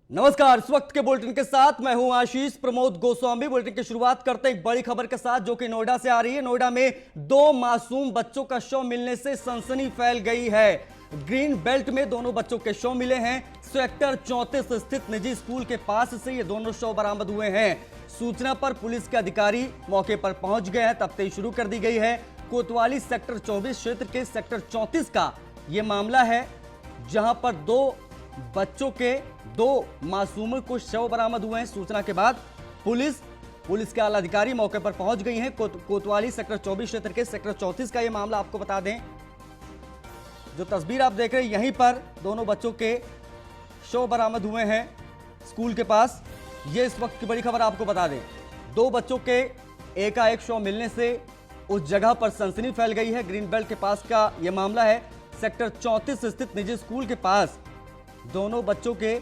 नमस्कार। इस वक्त के बुलेटिन के साथ मैं हूं आशीष प्रमोद गोस्वामी। बुलेटिन की शुरुआत करते हैं एक बड़ी खबर के साथ जो कि नोएडा से आ रही है। नोएडा में दो मासूम बच्चों का शव मिलने से सनसनी फैल गई है। ग्रीन बेल्ट में दोनों बच्चों के शव मिले हैं। सेक्टर 34 स्थित निजी स्कूल के पास से ये दोनों शव बरामद हुए हैं। सूचना पर पुलिस के अधिकारी मौके पर पहुंच गए हैं। तफ्तीश शुरू कर दी गई है। कोतवाली सेक्टर 24 क्षेत्र के सेक्टर 34 का यह मामला है, जहां पर दो मासूमों को शव बरामद हुए हैं। सूचना के बाद पुलिस के आला अधिकारी मौके पर पहुंच गई हैं। कोतवाली सेक्टर 24 क्षेत्र के सेक्टर 34 का यह मामला। आपको बता दें, जो तस्वीर आप देख रहे हैं, यहीं पर दोनों बच्चों के शव बरामद हुए हैं स्कूल के पास। यह इस वक्त की बड़ी खबर आपको बता दें। दो बच्चों के एकाएक शव मिलने से उस जगह पर सनसनी फैल गई है। ग्रीन बेल्ट के पास का यह मामला है। सेक्टर 34 स्थित निजी स्कूल के पास दोनों बच्चों के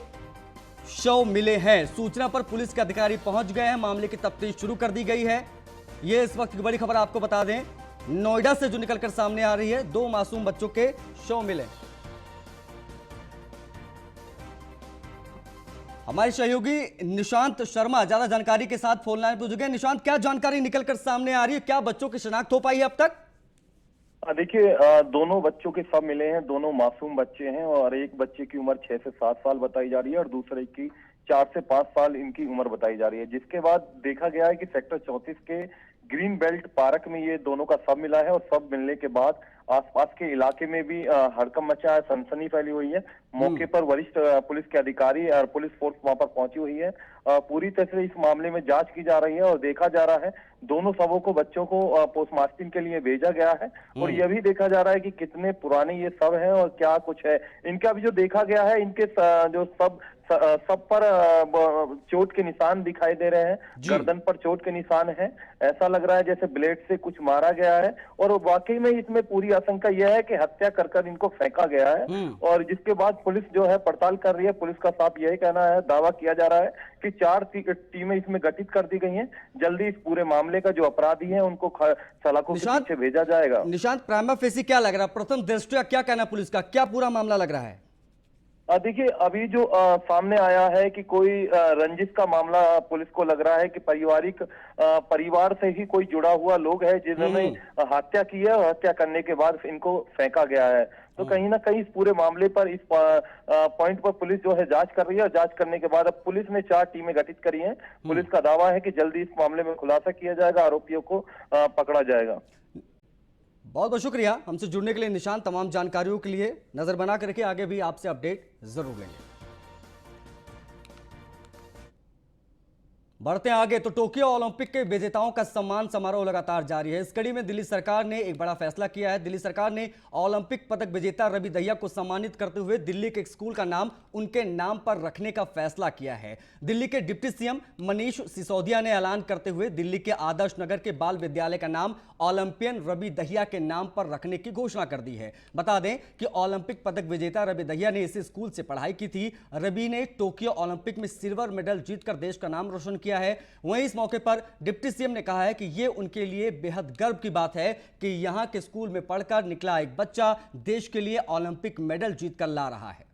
शव मिले हैं। सूचना पर पुलिस के अधिकारी पहुंच गए हैं। मामले की तफ्तीश शुरू कर दी गई है। यह इस वक्त की बड़ी खबर आपको बता दें, नोएडा से जो निकलकर सामने आ रही है। दो मासूम बच्चों के शव मिले। हमारे सहयोगी निशांत शर्मा ज्यादा जानकारी के साथ फोन लाइन पर जुड़ गए। निशांत, क्या जानकारी निकलकर सामने आ रही है? क्या बच्चों की शिनाख्त हो पाई है अब तक? देखिए, दोनों बच्चों के शव मिले हैं। दोनों मासूम बच्चे हैं और एक बच्चे की उम्र 6 से 7 साल बताई जा रही है और दूसरे की 4 से 5 साल इनकी उम्र बताई जा रही है। जिसके बाद देखा गया है कि सेक्टर 34 के ग्रीन बेल्ट पार्क में ये दोनों का शव मिला है और शव मिलने के बाद आसपास के इलाके में भी हड़कंप मचा है, सनसनी फैली हुई है। मौके पर वरिष्ठ पुलिस के अधिकारी और पुलिस फोर्स वहां पर पहुंची हुई है। पूरी तरह से इस मामले में जांच की जा रही है और देखा जा रहा है दोनों शवों को, बच्चों को पोस्टमार्टम के लिए भेजा गया है। और यह भी देखा जा रहा है कि कितने पुराने ये शव हैं और क्या कुछ है इनका भी जो देखा गया है। इनके जो सब पर चोट के निशान दिखाई दे रहे हैं। गर्दन पर चोट के निशान है। ऐसा लग रहा है जैसे ब्लेड से कुछ मारा गया है और वाकई में इसमें पूरी आशंका यह है कि हत्या कर इनको फेंका गया है। और जिसके बाद पुलिस जो है पड़ताल कर रही है। पुलिस का साफ यही कहना है, दावा किया जा रहा है कि 4 टीमें इसमें गठित कर दी गई हैं। जल्दी इस पूरे मामले का जो अपराधी है उनको सलाखों के पीछे भेजा जाएगा। निशांत, प्राइमा फेसी क्या लग रहा है? प्रथम दृष्टया क्या कहना पुलिस का? क्या पूरा मामला लग रहा है? देखिए, अभी जो सामने आया है कि कोई रंजिश का मामला पुलिस को लग रहा है कि परिवार से ही कोई जुड़ा हुआ लोग है जिन्होंने हत्या की है और हत्या करने के बाद इनको फेंका गया है। तो कहीं ना कहीं इस पूरे मामले पर, इस पॉइंट पर पुलिस जो है जांच कर रही है और जांच करने के बाद अब पुलिस ने 4 टीमें गठित करी हैं। पुलिस का दावा है कि जल्दी इस मामले में खुलासा किया जाएगा, आरोपियों को पकड़ा जाएगा। बहुत बहुत शुक्रिया हमसे जुड़ने के लिए निशांत। तमाम जानकारियों के लिए नजर बना करके आगे भी आपसे अपडेट जरूर लेंगे। बढ़ते हैं आगे तो टोक्यो ओलंपिक के विजेताओं का सम्मान समारोह लगातार जारी है। इस कड़ी में दिल्ली सरकार ने एक बड़ा फैसला किया है। दिल्ली सरकार ने ओलंपिक पदक विजेता रवि दहिया को सम्मानित करते हुए दिल्ली के एक स्कूल का नाम उनके नाम पर रखने का फैसला किया है। दिल्ली के डिप्टी सीएम मनीष सिसोदिया ने ऐलान करते हुए दिल्ली के आदर्श नगर के बाल विद्यालय का नाम ओलंपियन रवि दहिया के नाम पर रखने की घोषणा कर दी है। बता दें कि ओलंपिक पदक विजेता रवि दहिया ने इसी स्कूल से पढ़ाई की थी। रवि ने टोक्यो ओलंपिक में सिल्वर मेडल जीतकर देश का नाम रोशन किया है। वहीं इस मौके पर डिप्टी सीएम ने कहा है कि यह उनके लिए बेहद गर्व की बात है कि यहां के स्कूल में पढ़कर निकला एक बच्चा देश के लिए ओलंपिक मेडल जीतकर ला रहा है।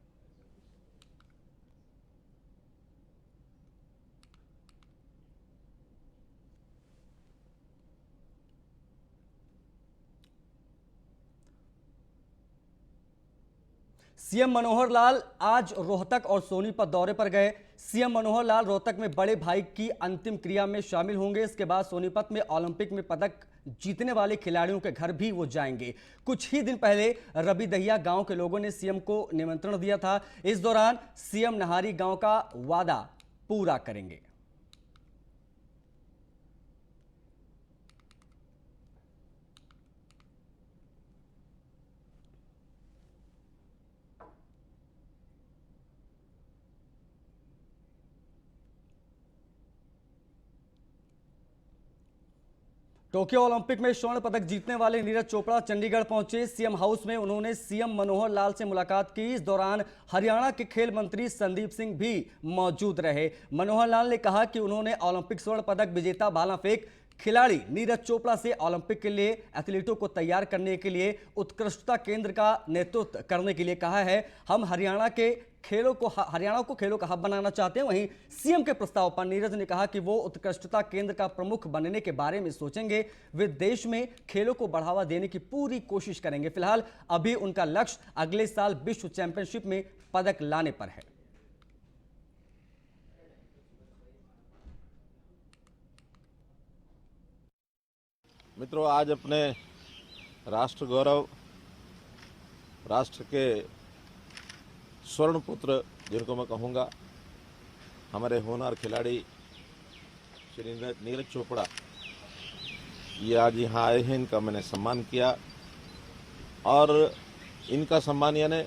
सीएम मनोहर लाल आज रोहतक और सोनीपत दौरे पर गए। सीएम मनोहर लाल रोहतक में बड़े भाई की अंतिम क्रिया में शामिल होंगे। इसके बाद सोनीपत में ओलंपिक में पदक जीतने वाले खिलाड़ियों के घर भी वो जाएंगे। कुछ ही दिन पहले रवि दहिया गांव के लोगों ने सीएम को निमंत्रण दिया था। इस दौरान सीएम नहारी गांव का वादा पूरा करेंगे। टोक्यो ओलंपिक में स्वर्ण पदक जीतने वाले नीरज चोपड़ा चंडीगढ़ पहुंचे। सीएम हाउस में उन्होंने सीएम मनोहर लाल से मुलाकात की। इस दौरान हरियाणा के खेल मंत्री संदीप सिंह भी मौजूद रहे। मनोहर लाल ने कहा कि उन्होंने ओलंपिक स्वर्ण पदक विजेता भाला फेंक खिलाड़ी नीरज चोपड़ा से ओलंपिक के लिए एथलीटों को तैयार करने के लिए उत्कृष्टता केंद्र का नेतृत्व करने के लिए कहा है। हम हरियाणा को खेलों का हब बनाना चाहते हैं। वहीं सीएम के प्रस्ताव पर नीरज ने कहा कि वो उत्कृष्टता केंद्र का प्रमुख बनने के बारे में सोचेंगे। वे देश में खेलों को बढ़ावा देने की पूरी कोशिश करेंगे। फिलहाल अभी उनका लक्ष्य अगले साल विश्व चैंपियनशिप में पदक लाने पर है। मित्रों, आज अपने राष्ट्र गौरव, राष्ट्र के स्वर्ण पुत्र जिनको मैं कहूँगा, हमारे होनहार खिलाड़ी श्री नीरज चोपड़ा, ये आज यहाँ आए हैं। इनका मैंने सम्मान किया और इनका सम्मान यानी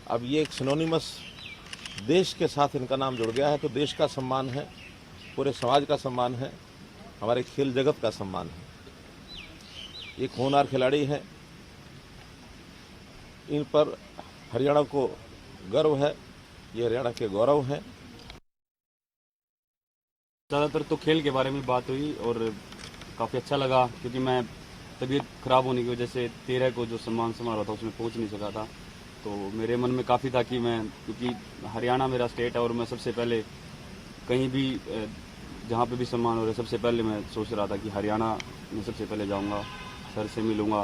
अब ये एक सिनोनिमस देश के साथ इनका नाम जुड़ गया है, तो देश का सम्मान है, पूरे समाज का सम्मान है, हमारे खेल जगत का सम्मान है। एक होनहार खिलाड़ी हैं, इन पर हरियाणा को गर्व है, ये हरियाणा के गौरव हैं। ज़्यादातर तो खेल के बारे में बात हुई और काफ़ी अच्छा लगा, क्योंकि मैं तबीयत ख़राब होने की वजह से 13 को जो सम्मान समारोह था उसमें पहुंच नहीं सका था। तो मेरे मन में काफ़ी था कि मैं, क्योंकि हरियाणा मेरा स्टेट है और मैं सबसे पहले कहीं भी जहाँ पे भी सम्मान हो रहा है, सबसे पहले मैं सोच रहा था कि हरियाणा में सबसे पहले जाऊँगा, सर से मिलूँगा।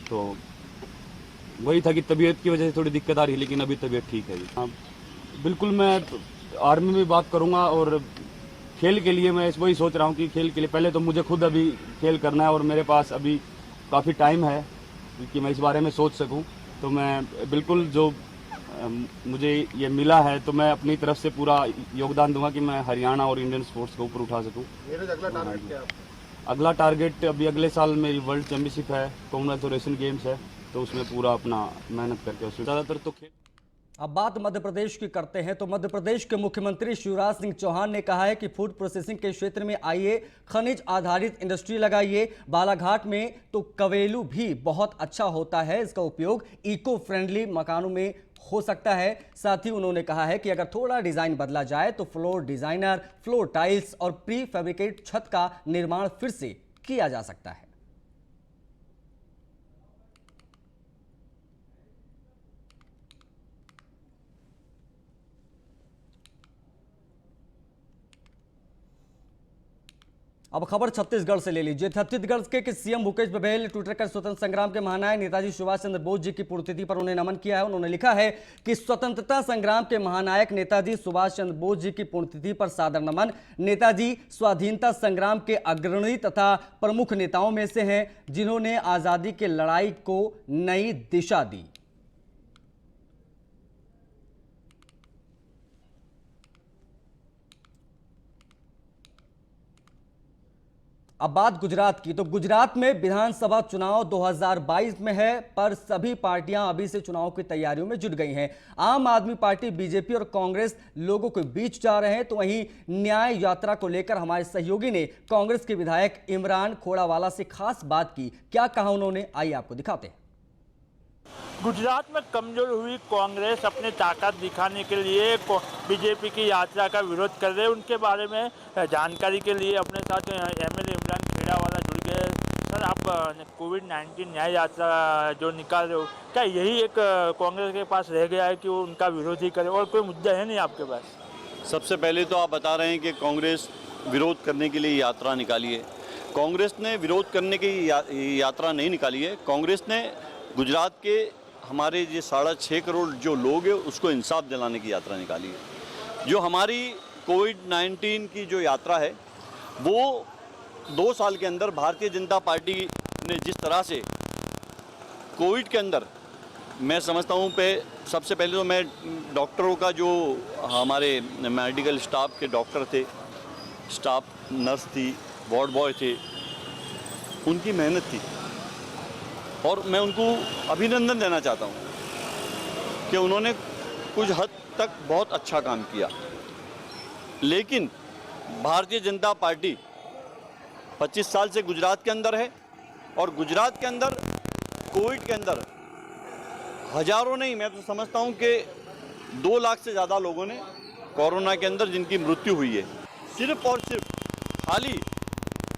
तो वही था कि तबीयत की वजह से थोड़ी दिक्कत आ रही है, लेकिन अभी तबीयत ठीक है। हाँ, बिल्कुल मैं आर्मी में बात करूँगा और खेल के लिए मैं वही सोच रहा हूँ कि खेल के लिए पहले तो मुझे खुद अभी खेल करना है और मेरे पास अभी काफ़ी टाइम है कि मैं इस बारे में सोच सकूँ। तो मैं बिल्कुल जो मुझे ये मिला है तो मैं अपनी तरफ से पूरा योगदान दूंगा कि मैं हरियाणा और इंडियन स्पोर्ट्स को ऊपर उठा सकूँ। अगला टारगेट अभी अगले साल मेरी वर्ल्ड चैंपियनशिप है, कॉमनवेल्थ और एशियन गेम्स है, तो उसमें पूरा अपना मेहनत करके उसमें ज़्यादातर तो खेल। अब बात मध्य प्रदेश की करते हैं तो मध्य प्रदेश के मुख्यमंत्री शिवराज सिंह चौहान ने कहा है कि फूड प्रोसेसिंग के क्षेत्र में आइए, खनिज आधारित इंडस्ट्री लगाइए। बालाघाट में तो कवेलू भी बहुत अच्छा होता है, इसका उपयोग इको फ्रेंडली मकानों में हो सकता है। साथ ही उन्होंने कहा है कि अगर थोड़ा डिजाइन बदला जाए तो फ्लोर डिजाइनर, फ्लोर टाइल्स और प्री फैब्रिकेट छत का निर्माण फिर से किया जा सकता है। अब खबर छत्तीसगढ़ से ले लीजिए। छत्तीसगढ़ के सीएम भूपेश बघेल ने ट्विटर कर स्वतंत्र संग्राम के महानायक नेताजी सुभाष चंद्र बोस जी की पुण्यतिथि पर उन्हें नमन किया है। उन्होंने लिखा है कि स्वतंत्रता संग्राम के महानायक नेताजी सुभाष चंद्र बोस जी की पुण्यतिथि पर सादर नमन। नेताजी स्वाधीनता संग्राम के अग्रणी तथा प्रमुख नेताओं में से हैं, जिन्होंने आजादी की लड़ाई को नई दिशा दी। अब बात गुजरात की, तो गुजरात में विधानसभा चुनाव 2022 में है, पर सभी पार्टियां अभी से चुनाव की तैयारियों में जुट गई हैं। आम आदमी पार्टी, बीजेपी और कांग्रेस लोगों के बीच जा रहे हैं, तो वहीं न्याय यात्रा को लेकर हमारे सहयोगी ने कांग्रेस के विधायक इमरान खोड़ावाला से खास बात की। क्या कहा उन्होंने, आइए आपको दिखाते हैं। गुजरात में कमजोर हुई कांग्रेस अपनी ताकत दिखाने के लिए बीजेपी की यात्रा का विरोध कर रहे हैं। उनके बारे में जानकारी के लिए अपने साथ एमएलए इमरान खोड़ावाला जुड़ गए। सर, आप कोविड-19 न्याय यात्रा जो निकाल रहे हो, क्या यही एक कांग्रेस के पास रह गया है कि वो उनका विरोध ही करे और कोई मुद्दा है नहीं आपके पास? सबसे पहले तो आप बता रहे हैं कि कांग्रेस विरोध करने के लिए यात्रा निकाली है। कांग्रेस ने विरोध करने की यात्रा नहीं निकाली है। कांग्रेस ने गुजरात के हमारे ये 6.5 करोड़ जो लोग हैं उसको इंसाफ दिलाने की यात्रा निकाली है। जो हमारी कोविड-19 की जो यात्रा है वो 2 साल के अंदर भारतीय जनता पार्टी ने जिस तरह से कोविड के अंदर, मैं समझता हूँ सबसे पहले तो मैं डॉक्टरों का, जो हमारे मेडिकल स्टाफ के डॉक्टर थे, स्टाफ नर्स थी, वार्ड बॉय थे, उनकी मेहनत थी और मैं उनको अभिनंदन देना चाहता हूँ कि उन्होंने कुछ हद तक बहुत अच्छा काम किया। लेकिन भारतीय जनता पार्टी 25 साल से गुजरात के अंदर है और गुजरात के अंदर कोविड के अंदर हजारों नहीं, मैं तो समझता हूँ कि 2 लाख से ज़्यादा लोगों ने कोरोना के अंदर जिनकी मृत्यु हुई है। सिर्फ और सिर्फ खाली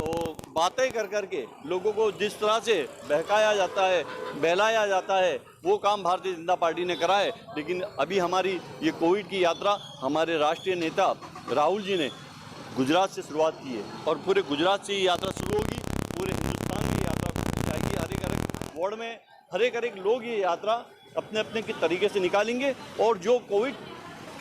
तो बातें कर करके लोगों को जिस तरह से बहकाया जाता है, बहलाया जाता है, वो काम भारतीय जनता पार्टी ने करा है। लेकिन अभी हमारी ये कोविड की यात्रा हमारे राष्ट्रीय नेता राहुल जी ने गुजरात से शुरुआत की है और पूरे गुजरात से ये यात्रा शुरू होगी, पूरे हिंदुस्तान की यात्रा जाएगी। हर एक वार्ड में हर एक लोग ये यात्रा अपने अपने के तरीके से निकालेंगे और जो कोविड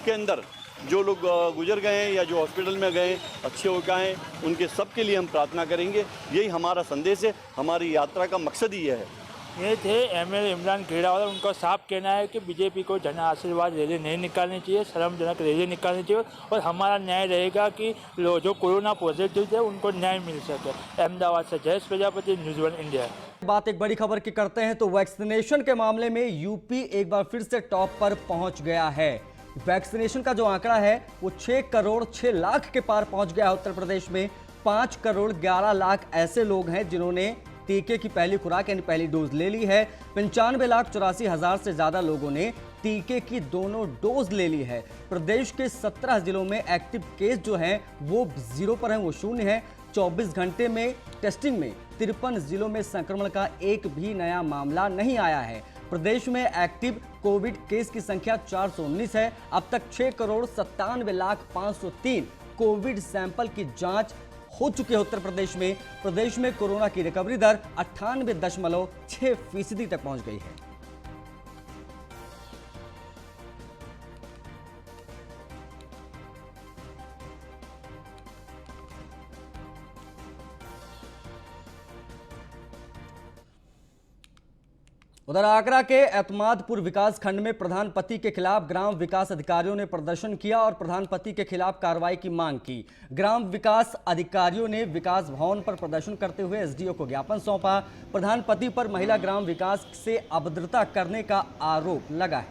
के अंदर जो लोग गुजर गए हैं या जो हॉस्पिटल में गए अच्छे हो गए हैं, उनके सब के लिए हम प्रार्थना करेंगे। यही हमारा संदेश है, हमारी यात्रा का मकसद ही यह है। ये थे एमएलए इमरान खेड़ावाला। उनका साफ कहना है कि बीजेपी को जन आशीर्वाद रैली नहीं निकालनी चाहिए, शर्मजनक रैली निकालनी चाहिए और हमारा न्याय रहेगा कि जो कोरोना पॉजिटिव थे उनको न्याय मिल सके। अहमदाबाद से जयेश प्रजापति, न्यूज़ 1 इंडिया। बात एक बड़ी खबर की करते हैं तो वैक्सीनेशन के मामले में यूपी एक बार फिर से टॉप पर पहुंच गया है। वैक्सीनेशन का जो आंकड़ा है वो 6 करोड़ 6 लाख के पार पहुंच गया है। उत्तर प्रदेश में 5 करोड़ 11 लाख ऐसे लोग हैं जिन्होंने टीके की पहली खुराक यानी पहली डोज ले ली है। 95,84,000 से ज्यादा लोगों ने टीके की दोनों डोज ले ली है। प्रदेश के 17 जिलों में एक्टिव केस जो हैं वो 0 पर हैं, वो शून्य है। 24 घंटे में टेस्टिंग में 53 जिलों में संक्रमण का एक भी नया मामला नहीं आया है। प्रदेश में एक्टिव कोविड केस की संख्या 419 है। अब तक 6,97,503 कोविड सैंपल की जांच हो चुकी है उत्तर प्रदेश में। प्रदेश में कोरोना की रिकवरी दर 98.6% तक पहुंच गई है। उधर आगरा के एतमादपुर विकास खंड में प्रधानपति के खिलाफ ग्राम विकास अधिकारियों ने प्रदर्शन किया और प्रधानपति के खिलाफ कार्रवाई की मांग की। ग्राम विकास अधिकारियों ने विकास भवन पर प्रदर्शन करते हुए एसडीओ को ज्ञापन सौंपा। प्रधानपति पर महिला ग्राम विकास से अभद्रता करने का आरोप लगा है।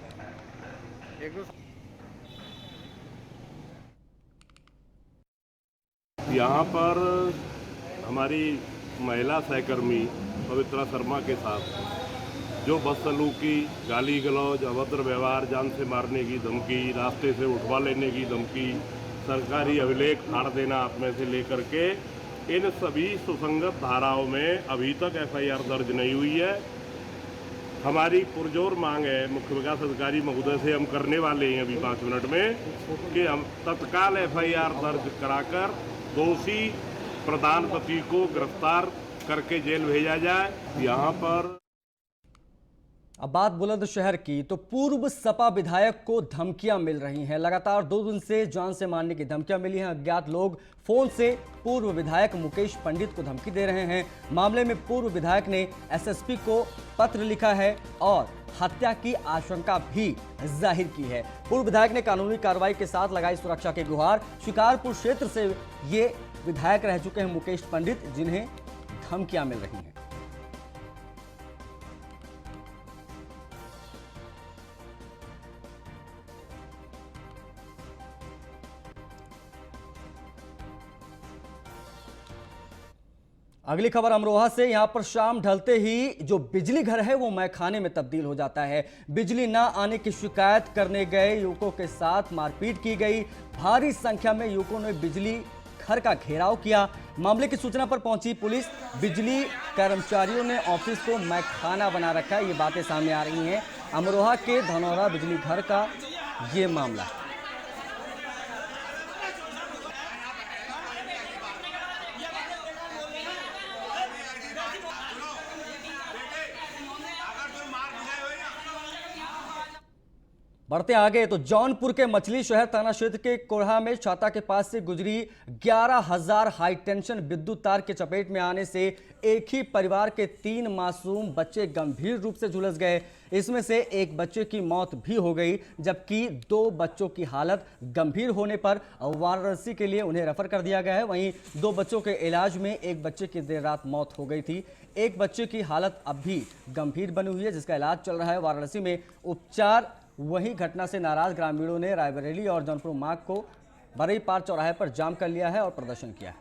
यहाँ पर हमारी महिला सहकर्मी पवित्रा शर्मा के साथ जो बदसलूकी, गाली गलौज, अभद्र व्यवहार, जान से मारने की धमकी, रास्ते से उठवा लेने की धमकी, सरकारी अभिलेख फाड़ देना आप में से लेकर के इन सभी सुसंगत धाराओं में अभी तक एफआईआर दर्ज नहीं हुई है। हमारी पुरजोर मांग है मुख्य विकास अधिकारी महोदय से, हम करने वाले हैं अभी 5 मिनट में, कि हम तत्काल एफआईआर दर्ज कराकर दोषी प्रधानपति को गिरफ्तार करके जेल भेजा जाए। यहाँ पर अब बात बुलंदशहर की तो पूर्व सपा विधायक को धमकियां मिल रही हैं। लगातार 2 दिन से जान से मारने की धमकियां मिली हैं। अज्ञात लोग फोन से पूर्व विधायक मुकेश पंडित को धमकी दे रहे हैं। मामले में पूर्व विधायक ने एसएसपी को पत्र लिखा है और हत्या की आशंका भी जाहिर की है। पूर्व विधायक ने कानूनी कार्रवाई के साथ लगाई सुरक्षा की गुहार। शिकारपुर क्षेत्र से ये विधायक रह चुके हैं मुकेश पंडित, जिन्हें धमकियां मिल रही हैं। अगली खबर अमरोहा से। यहां पर शाम ढलते ही जो बिजली घर है वो मैखाने में तब्दील हो जाता है। बिजली ना आने की शिकायत करने गए युवकों के साथ मारपीट की गई। भारी संख्या में युवकों ने बिजली घर का घेराव किया। मामले की सूचना पर पहुंची पुलिस। बिजली कर्मचारियों ने ऑफिस को मैखाना बना रखा है। ये बातें सामने आ रही हैं। अमरोहा के धनौरा बिजली घर का ये मामला है। बढ़ते आगे तो जौनपुर के मछली शहर थाना क्षेत्र के कोढ़ा में छाता के पास से गुजरी 11,000 हाई टेंशन विद्युत तार के चपेट में आने से एक ही परिवार के 3 मासूम बच्चे गंभीर रूप से झुलस गए। इसमें से एक बच्चे की मौत भी हो गई, जबकि 2 बच्चों की हालत गंभीर होने पर वाराणसी के लिए उन्हें रेफर कर दिया गया है। वहीं 2 बच्चों के इलाज में एक बच्चे की देर रात मौत हो गई थी। एक बच्चे की हालत अब भी गंभीर बनी हुई है, जिसका इलाज चल रहा है वाराणसी में उपचार। वहीं घटना से नाराज ग्रामीणों ने रायबरेली और जौनपुर मार्ग को बरई पार चौराहे पर जाम कर लिया है और प्रदर्शन किया है।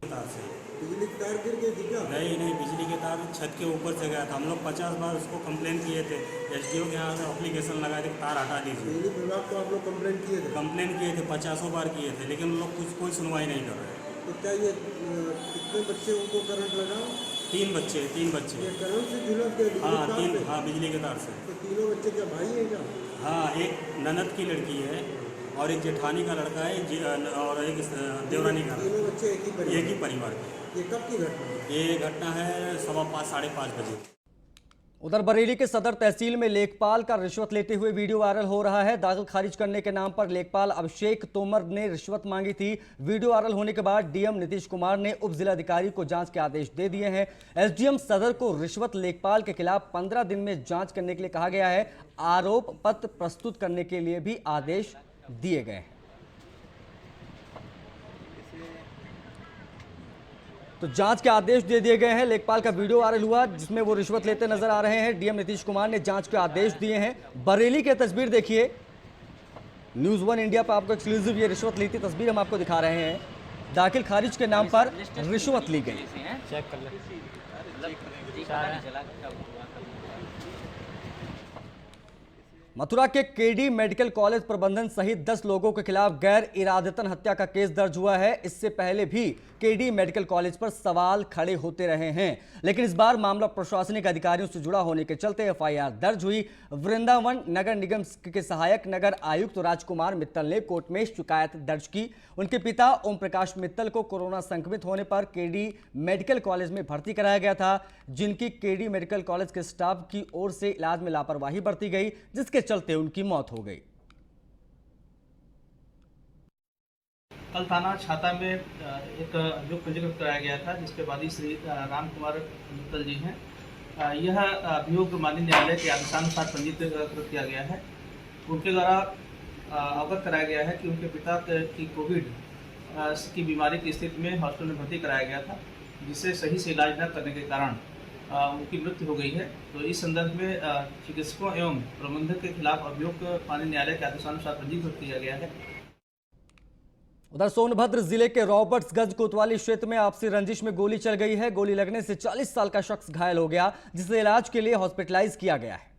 बिजली की तार गिर गई थी क्या? नहीं, बिजली के के तार छत के ऊपर से गया था। हम लोग 50 बार उसको कंप्लेन किए थे, एसडीओ के यहाँ से एप्लीकेशन लगाए थे, तार हटा दीजिए। बिजली विभाग को आप लोग कंप्लेंट किए थे? कंप्लेन किए थे, 50 बार किए थे, लेकिन उन लोग कोई सुनवाई नहीं कर रहे। तो क्या ये कितने बच्चे उनको करंट लगा? 3 बच्चे। ये करंट से झुलस गए? हाँ, 3। हाँ, बिजली के तार से। तो तीनों बच्चे क्या भाई हैं क्या? हाँ, एक ननद की लड़की है और एक जेठानी का लड़का है और एक देवरानी का। तीनों बच्चे एक ही परिवार के। ये कब की घटना है? ये घटना है 5:15 साढ़े 5 बजे। उधर बरेली के सदर तहसील में लेखपाल का रिश्वत लेते हुए वीडियो वायरल हो रहा है। दाखिल खारिज करने के नाम पर लेखपाल अभिषेक तोमर ने रिश्वत मांगी थी। वीडियो वायरल होने के बाद डीएम नीतीश कुमार ने उप जिलाधिकारी को जांच के आदेश दे दिए हैं। एसडीएम सदर को रिश्वत लेखपाल के खिलाफ 15 दिन में जांच करने के लिए कहा गया है। आरोप पत्र प्रस्तुत करने के लिए भी आदेश दिए गए हैं। तो जांच के आदेश दे दिए गए हैं। लेखपाल का वीडियो वायरल हुआ जिसमें वो रिश्वत लेते नजर आ रहे हैं। डीएम नीतीश कुमार ने जांच के आदेश दिए हैं। बरेली की तस्वीर देखिए, न्यूज़ 1 इंडिया पर आपको एक्सक्लूसिव ये रिश्वत लेती तस्वीर हम आपको दिखा रहे हैं। दाखिल खारिज के नाम पर रिश्वत ली गई। मथुरा के केडी मेडिकल कॉलेज प्रबंधन सहित 10 लोगों के खिलाफ गैर इरादतन हत्या का केस दर्ज हुआ है। इससे पहले भी केडी मेडिकल कॉलेज पर सवाल खड़े होते रहे हैं, लेकिन इस बार मामला प्रशासनिक अधिकारियों से जुड़ा होने के चलते एफआईआर दर्ज हुई। वृंदावन नगर निगम के सहायक नगर आयुक्त राजकुमार मित्तल ने कोर्ट में शिकायत दर्ज की। उनके पिता ओम प्रकाश मित्तल को कोरोना संक्रमित होने पर केडी मेडिकल कॉलेज में भर्ती कराया गया था, जिनकी केडी मेडिकल कॉलेज के स्टाफ की ओर से इलाज में लापरवाही बरती गई, जिसके चलते उनकी मौत हो गई। कल थाना छाता में एक अभियोग पंजीकृत कराया गया था, जिसके वादी श्री राम कुमार मित्तल जी हैं। यह अभियोग माननीय न्यायालय के आदेशानुसार पंजीकृत किया गया है। उनके द्वारा अवगत कराया गया है कि उनके पिता की कोविड की बीमारी की स्थिति में हॉस्पिटल में भर्ती कराया गया था, जिसे सही से इलाज न करने के कारण उनकी मृत्यु हो गई है। तो इस संदर्भ में चिकित्सकों एवं प्रबंधक के खिलाफ अभियोग माननीय न्यायालय के आदेशानुसार पंजीकृत किया गया है। उधर सोनभद्र जिले के रॉबर्ट्सगंज कोतवाली क्षेत्र में आपसी रंजिश में गोली चल गई है। गोली लगने से 40 साल का शख्स घायल हो गया, जिसे इलाज के लिए हॉस्पिटलाइज किया गया है।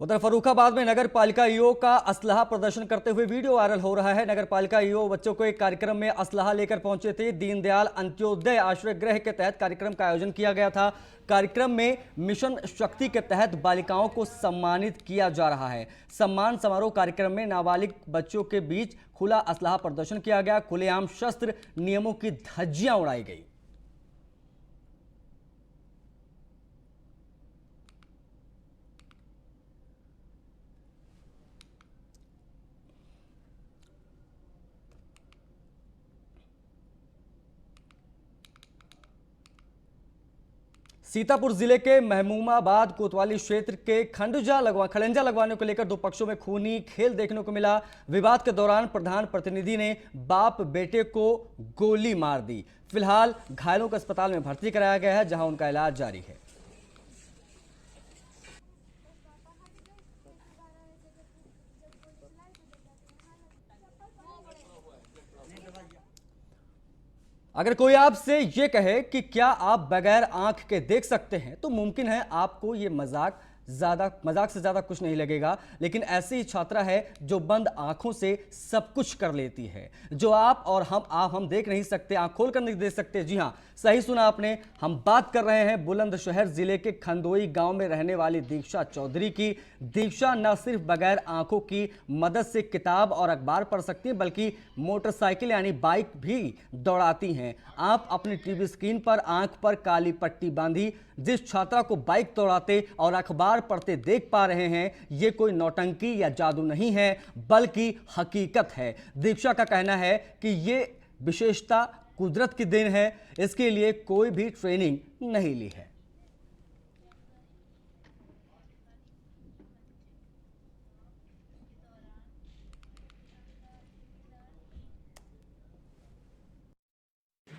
उधर फर्रुखाबाद में नगर पालिका ईओ का असलहा प्रदर्शन करते हुए वीडियो वायरल हो रहा है। नगर पालिका ईओ बच्चों को एक कार्यक्रम में असलहा लेकर पहुंचे थे। दीनदयाल अंत्योदय आश्रय गृह के तहत कार्यक्रम का आयोजन किया गया था। कार्यक्रम में मिशन शक्ति के तहत बालिकाओं को सम्मानित किया जा रहा है। सम्मान समारोह कार्यक्रम में नाबालिग बच्चों के बीच खुला असलहा प्रदर्शन किया गया। खुलेआम शस्त्र नियमों की धज्जियां उड़ाई गई। सीतापुर जिले के महमूमाबाद कोतवाली क्षेत्र के खड़ंजा लगवाने को लेकर दो पक्षों में खूनी खेल देखने को मिला। विवाद के दौरान प्रधान प्रतिनिधि ने बाप बेटे को गोली मार दी। फिलहाल घायलों को अस्पताल में भर्ती कराया गया है, जहां उनका इलाज जारी है। अगर कोई आपसे ये कहे कि क्या आप बगैर आंख के देख सकते हैं, तो मुमकिन है आपको ये मजाक से ज्यादा कुछ नहीं लगेगा। लेकिन ऐसी ही छात्रा है जो बंद आंखों से सब कुछ कर लेती है, जो आप और हम देख नहीं सकते, आंख खोल कर नहीं देख सकते। जी हां, सही सुना आपने, हम बात कर रहे हैं बुलंदशहर जिले के खंदोई गांव में रहने वाली दीक्षा चौधरी की। दीक्षा न सिर्फ बगैर आंखों की मदद से किताब और अखबार पढ़ सकती हैं, बल्कि मोटरसाइकिल यानी बाइक भी दौड़ाती हैं। आप अपनी टीवी स्क्रीन पर आंख पर काली पट्टी बांधी जिस छात्रा को बाइक दौड़ाते और अखबार पढ़ते देख पा रहे हैं, ये कोई नौटंकी या जादू नहीं है, बल्कि हकीकत है। दीक्षा का कहना है कि ये विशेषता कुदरत की देन है, इसके लिए कोई भी ट्रेनिंग नहीं ली है।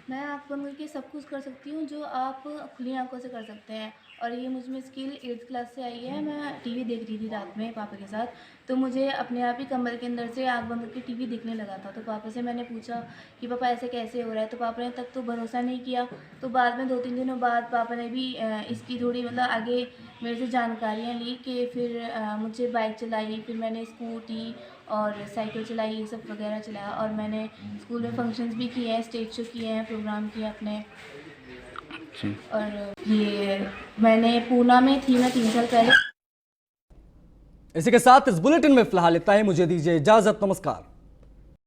मैं आँख बंद करके सब कुछ कर सकती हूँ जो आप खुली आंखों से कर सकते हैं, और ये मुझ में स्किल 8th क्लास से आई है। मैं टीवी देख रही थी रात में पापा के साथ, तो मुझे अपने आप ही कमर के अंदर से आँख बंद करके टीवी दिखने लगा था। तो पापा से मैंने पूछा कि पापा ऐसे कैसे हो रहा है, तो पापा ने तब तो भरोसा नहीं किया। तो बाद में 2-3 दिनों बाद पापा ने भी इसकी थोड़ी मतलब आगे मेरे से जानकारियाँ ली कि फिर मुझे बाइक चलाई, फिर मैंने स्कूटी और साइकिल चलाई, ये सब वगैरह चलाया, और मैंने स्कूल में फंक्शंस भी किए हैं, स्टेज शो किए हैं, प्रोग्राम किए अपने। और ये मैंने पूना में थी मैं 3 साल पहले। इसी के साथ इस बुलेटिन में फिलहाल इतना ही। मुझे दीजिए इजाजत, नमस्कार।